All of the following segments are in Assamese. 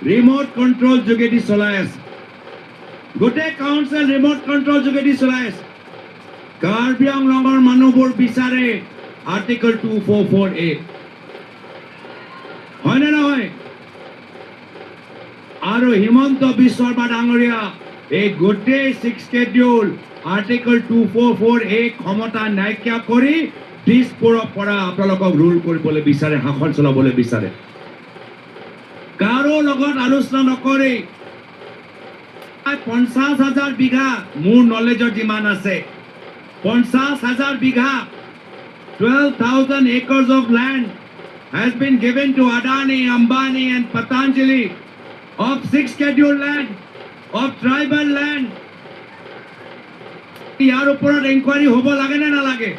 ৰিমট কণ্ট্ৰল যোগেদি চলাই আছে গোটেই কাউন্সিল ৰিমট কণ্ট্ৰল যোগেদি চলাই আছে কাৰ্বি আংলঙৰ মানুহবোৰ বিচাৰে আৰ্টিকল 244A হয়নে নহয় আৰু হিমন্ত বিশ্ব শৰ্মা ডাঙৰীয়া এই গোটেই 6 স্কেডিউল আৰ্টিকল 244A ক্ষমতা নাইকিয়া কৰি দিছপুৰৰ পৰা আপোনালোকক ৰুল কৰিবলৈ বিচাৰে শাসন চলাবলৈ বিচাৰে কাৰো লগত আলোচনা নকৰি 50,000 বিঘা মোৰ নলেজৰ যিমান আছে 50,000 বিঘা 12,000 acres of land has been given to Adani, Ambani and Patanjali of 6 scheduled land, of tribal land. ইয়াৰ ওপৰত এনকুৱাৰী হ'ব লাগে নে নালাগে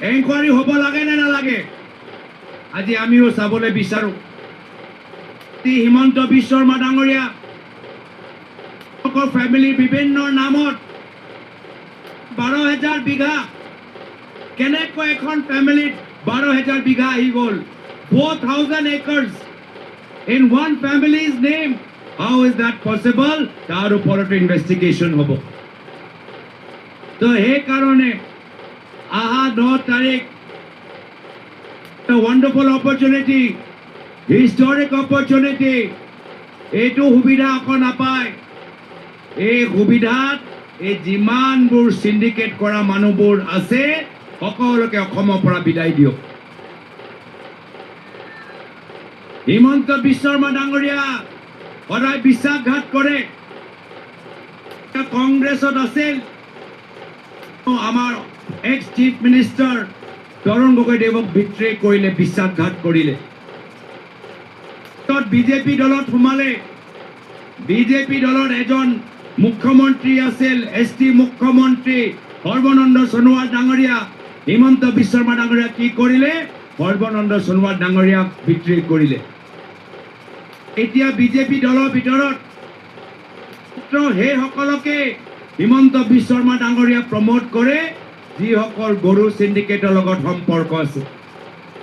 এনকুৱাৰী হ'ব লাগে নে নালাগে আজি আমিও চাবলৈ বিচাৰো হিমন্ত বিশ্ব শৰ্মা ডাঙৰীয়া ফ্যামিলি বিভিন্ন নামত 12,000 বিঘা কেনেকৈ এখন ফ্যামিলিত 12,000 বিঘা আহি গ'ল 4,000 acres in one family's name how is that possible তাৰ ওপৰত ইনভেষ্টিগেশ্যন হ'ব তো এই কাৰণে আহা 9 তাৰিখ a wonderful opportunity historic opportunity এইটো সুবিধা আকৌ নাপায় এই সুবিধাত এই যিমানবোৰ সিন্ডিকেট কৰা মানুহবোৰ আছে সকলোকে অসমৰ পৰা বিদায় দিয়ক হিমন্ত বিশ্ব শৰ্মা ডাঙৰীয়া সদায় বিশ্বাসঘাত কৰে কংগ্ৰেছত আছিল আমাৰ এক্স চিফ মিনিষ্টাৰ তৰুণ গগৈদেৱক বিট্ৰে কৰিলে বিশ্বাসঘাত কৰিলে বিজেপি দলত সোমালে বিজেপি দলত এজন মুখ্যমন্ত্ৰী আছিল এছটি মুখ্যমন্ত্ৰী সৰ্বানন্দ সোণোৱাল ডাঙৰীয়া হিমন্ত বিশ্ব শৰ্মা ডাঙৰীয়া কি কৰিলে সৰ্বানন্দ সোণোৱাল ডাঙৰীয়াক বিট্ৰে কৰিলে এতিয়া বিজেপি দলৰ ভিতৰত সেই সকলকে হিমন্ত বিশ্ব শৰ্মা ডাঙৰীয়া প্ৰমোট কৰে যিসকল গৰু সিন্ডিকেটৰ লগত সম্পৰ্ক আছে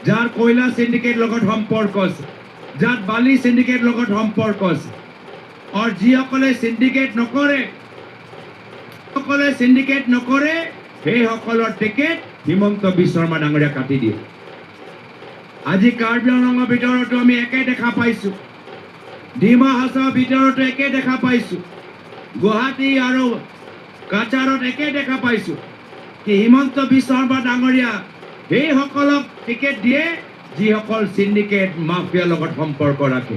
যাৰ কয়লা সিন্ডিকেট লগত সম্পৰ্ক আছে যাৰ বালি সিন্ডিকেট লগত সম্পৰ্ক আছে আৰু যিসকলে সিন্ডিকেট নকৰে সেই সকলৰ টিকেট হিমন্ত বিশ্ব শৰ্মা ডাঙৰীয়া কাটি দিয়ে আজি কাৰ্বি আংলঙৰ ভিতৰতো আমি একে দেখা পাইছো ডিমা হাছাওৰ ভিতৰতো একে দেখা পাইছো গুৱাহাটী আৰু কাছাৰত একে দেখা পাইছো কি হিমন্ত বিশ্ব শৰ্মা ডাঙৰীয়া সেই সকলক টিকেট দিয়ে যিসকল সিন্ডিকেট মাফিয়াৰ লগত সম্পৰ্ক ৰাখে